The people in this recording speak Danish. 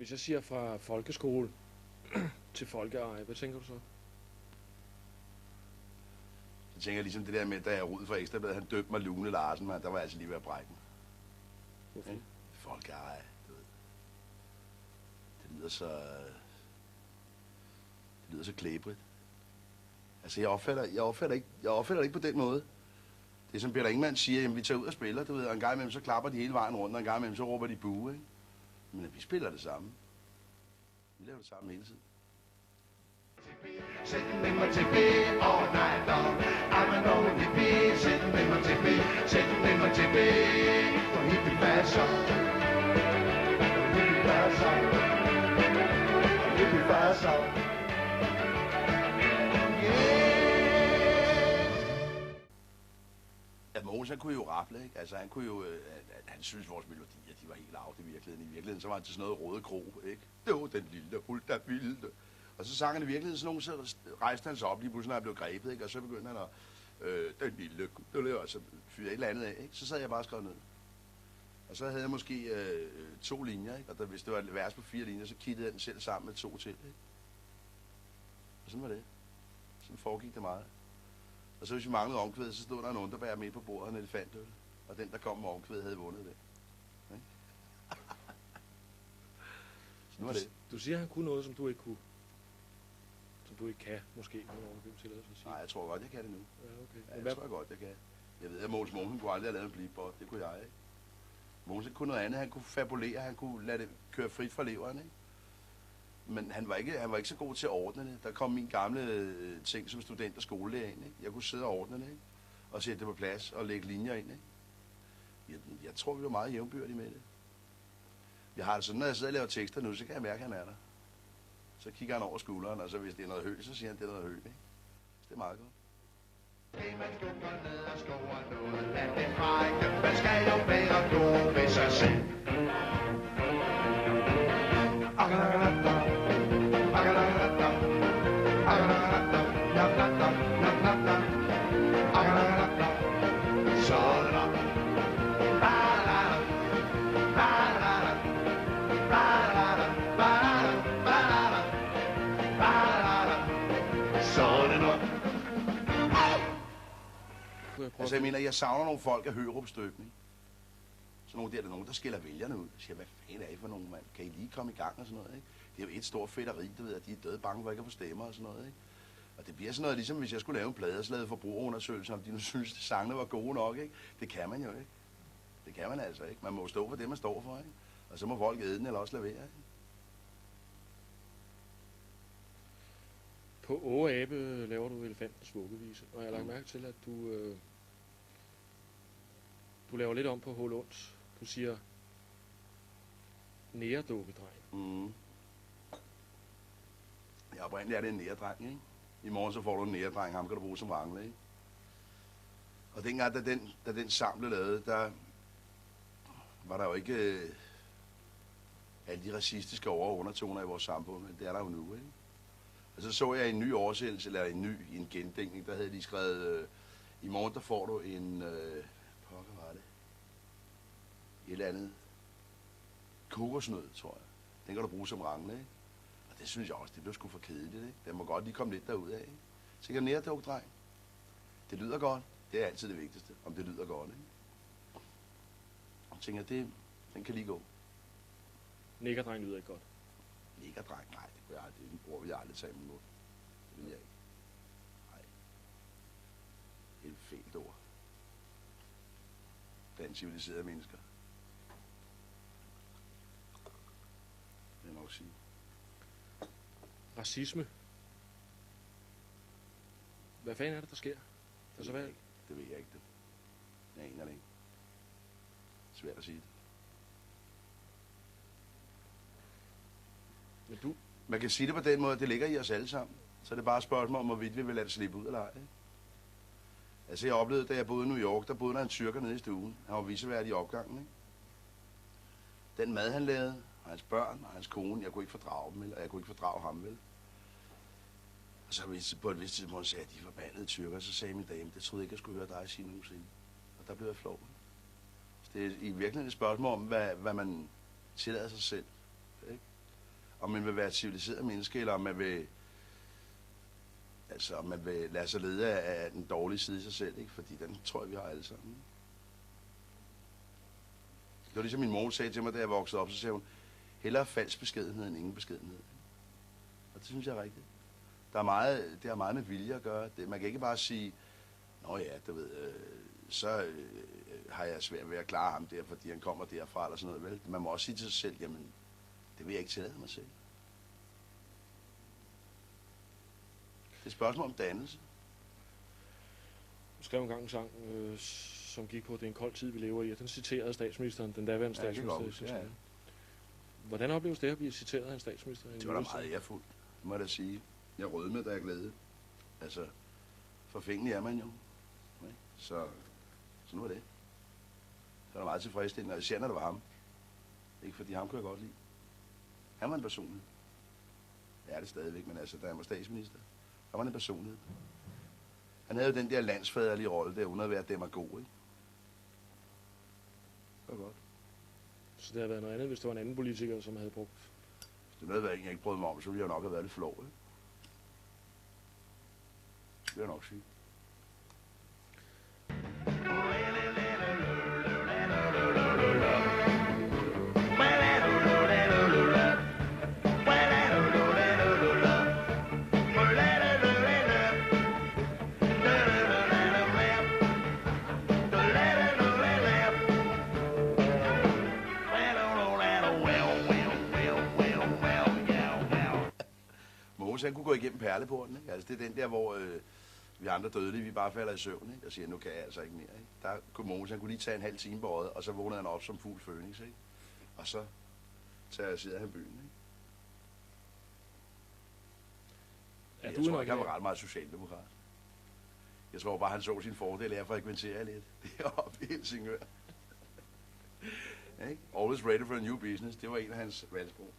Hvis jeg siger fra folkeskole til folkeeje, hvad tænker du så? Så tænker jeg ligesom det der med, da jeg rod for Ekstrabladet, han døbte mig Lune Larsen, man. Der var jeg altså lige ved at brække mig. Hvorfor? Ja? Folkeeje, du ved. Det lyder så klæbrigt. Altså, jeg opfatter det ikke på den måde. Det er som Peter Ingemann siger, at vi tager ud og spiller, du ved, og en gang imellem så klapper de hele vejen rundt, og en gang imellem så råber de bue, ikke? Men vi spiller det samme. Vi laver det samme hele tiden. Sitting in my tippy all night long. I'm an old hippie, sitting in my tippy, sitting in my tippy. For hippie fashion, hippie fashion, hippie fashion. Ja, Mogens, han kunne jo raple, ikke? Altså, han kunne jo... han synes, vores melodier, de var helt out i virkeligheden. I virkeligheden, så var han til sådan noget røde kro, ikke? Det var den lille hul, der vilde. Og så sang han i virkeligheden sådan nogle, så rejste han sig op lige pludselig, når han blev grebet, ikke? Og så begyndte han at... den lille hul, og så fyrede et eller andet af, ikke? Så sad jeg bare og skrev ned. Og så havde jeg måske 2 linjer, ikke? Og hvis det var et vers på 4 linjer, så kittede jeg den selv sammen med 2 til, ikke? Og sådan var det. Sådan foregik det meget. Og så hvis vi manglede omkvædet, så stod der en underbær med på bordet og en elefantøl. Og den, der kom med omkvædet, havde vundet det. Okay? Sådan var det. Du siger, at han kunne noget, som du ikke kunne. Som du ikke kan, måske. Nej, jeg tror godt, jeg kan det nu. Ja, okay. Ja, jeg tror godt, jeg kan. Jeg ved, at Mogens Munken kunne aldrig have lavet en blipbot. Det kunne jeg ikke. Mogens kunne noget andet. Han kunne fabulere. Han kunne lade det køre frit fra leveren, ikke? Men han var ikke så god til at ordne det. Der kom min gamle ting som student og skolelærer ind, ikke? Jeg kunne sidde og ordne det, ikke? Og sætte det på plads og lægge linjer ind, ikke? Jeg tror, vi var meget jævnbyrdige med det. Jeg har det sådan, når jeg sidder og laver tekster nu, så kan jeg mærke, at han er der. Så kigger han over skulderen, og så hvis det er noget hø, så siger han, det er noget hø, ikke? Så det er meget godt. Man skubber ned og scorer noget, lad det frække. Man skal jo være god ved sig selv. Altså jeg mener, jeg savner nogle folk af Hørupstøbning. Så nogle der er nogen, der skiller vælgerne ud. Jeg siger, hvad fanden er I for nogen, mand? Kan I lige komme i gang og sådan noget, ikke? Det er jo et stort fedteri, du ved, at de er døde bange for ikke at få stemmer og sådan noget, ikke? Og det bliver sådan noget, ligesom hvis jeg skulle lave en plade, så lavede forbrugerundersøgelser, om de nu synes, at sangene var gode nok, ikke? Det kan man jo ikke. Det kan man altså ikke. Man må stå for det, man står for, ikke? Og så må folk æde den eller også lavere, ikke? På Åge Abe laver du Elefantens Vuggevise, og jeg har lagt mærke til, at du laver lidt om på H. Lunds. Du siger næredukkedreng. Mm. Ja, oprindeligt er det en næredreng, ikke? I morgen så får du en næredreng, ham kan du bruge som rangle, ikke? Og dengang, da den sang blev lavet, der var der jo ikke alle de racistiske over- og undertoner i vores samfund, men det er der jo nu, ikke? Og så jeg en ny oversættelse, eller en gendækning, der havde de skrevet, i morgen der får du en, pokker var det, et eller andet, kokosnød, tror jeg. Den kan du bruge som rangle, ikke? Og det synes jeg også, det blev sgu for kedeligt, ikke? Den må godt lige komme lidt derud af, ikke? Så jeg nærdukkedreng. Det lyder godt. Det er altid det vigtigste, om det lyder godt, ikke? Og tænker, den kan lige gå. Nikkerdreng lyder ikke godt. Nikkerdreng? Nej, det kunne jeg aldrig. Den bruger vi aldrig tage imod. Det vil jeg ikke. Nej. Det er et fælt ord. Blandt civiliserede mennesker. Det vil jeg nok sige. Racisme. Hvad fanden er det, der sker? Det ved jeg ikke, det. Jeg aner det ikke. Svært at sige det. Men du... Man kan sige det på den måde, at det ligger i os alle sammen. Så er det bare et spørgsmål om, hvorvidt vi vil lade det slippe ud eller ej. Ikke? Altså jeg oplevede, da jeg boede i New York, der boede der en tyrker nede i stuen. Han var vicevært i opgangen, ikke? Den mad, han lavede, og hans børn og hans kone, jeg kunne ikke fordrage dem, eller jeg kunne ikke fordrage ham, vel? Og så på et vist tidspunkt sagde jeg, de forbandede tyrker, så sagde min dame, det troede jeg ikke, jeg skulle høre dig sige nogensinde. Og der blev jeg flov. Så det er i virkeligheden et spørgsmål om, hvad man tillader sig selv, ikke? om man vil være et civiliseret menneske, eller om man vil, altså, om man vil lade sig lede af den dårlige side i sig selv, ikke? Fordi den tror jeg, vi har alle sammen. Det var ligesom min mor sagde til mig, da jeg voksede op, så sagde hun, hellere falsk beskedenhed end ingen beskedenhed. Og det synes jeg er rigtigt. Det har meget med vilje at gøre. Man kan ikke bare sige, nå ja, du ved, så har jeg svært ved at klare ham der, fordi han kommer derfra, eller sådan noget, vel? Man må også sige til sig selv, jamen, det vil jeg ikke tillade mig selv. Det er et spørgsmål om dannelse. Du skrev engang en sang, som gik på, det er en kold tid, vi lever i, og den citerede statsministeren, den daværende statsminister. Ja. Hvordan opleves det at blive citeret af en statsminister? Det var da meget ærefuldt, det må jeg da sige. Jeg rødmede, da jeg glæde. Altså, forfængelig er man jo. Ikke? Så nu er det. Så er der meget tilfredsstillende, og især når det var ham. Ikke fordi ham kunne jeg godt lide. Han var en personlighed. Ja, det er stadigvæk, men altså, da han var statsminister, der var en personlighed. Han havde jo den der landsfaderlige rolle der, uden at være demagog, ikke? Det var godt. Så det havde været noget andet, hvis det var en anden politiker, som havde brugt... Hvis det havde en, jeg ikke brød mig om, så ville jeg jo nok have været lidt flov, ikke? Det vil jeg nok sige. Han kunne gå igennem perleporten, ikke? Altså, det er den der, hvor vi andre dødelige, vi bare falder i søvn, ikke? Og siger, nu kan jeg altså ikke mere, ikke? Der kunne Mogens, han kunne lige tage en halv time på øjet, og så vågnede han op som fugl fønix, ikke? Og så terroriserede han byen, ikke? Jeg tror ikke, han var ret meget socialdemokrat. Jeg tror bare, han så sin fordel af at frekventere lidt. Det er oppe i Helsingør. Always ready for a new business, det var en af hans valgsprog.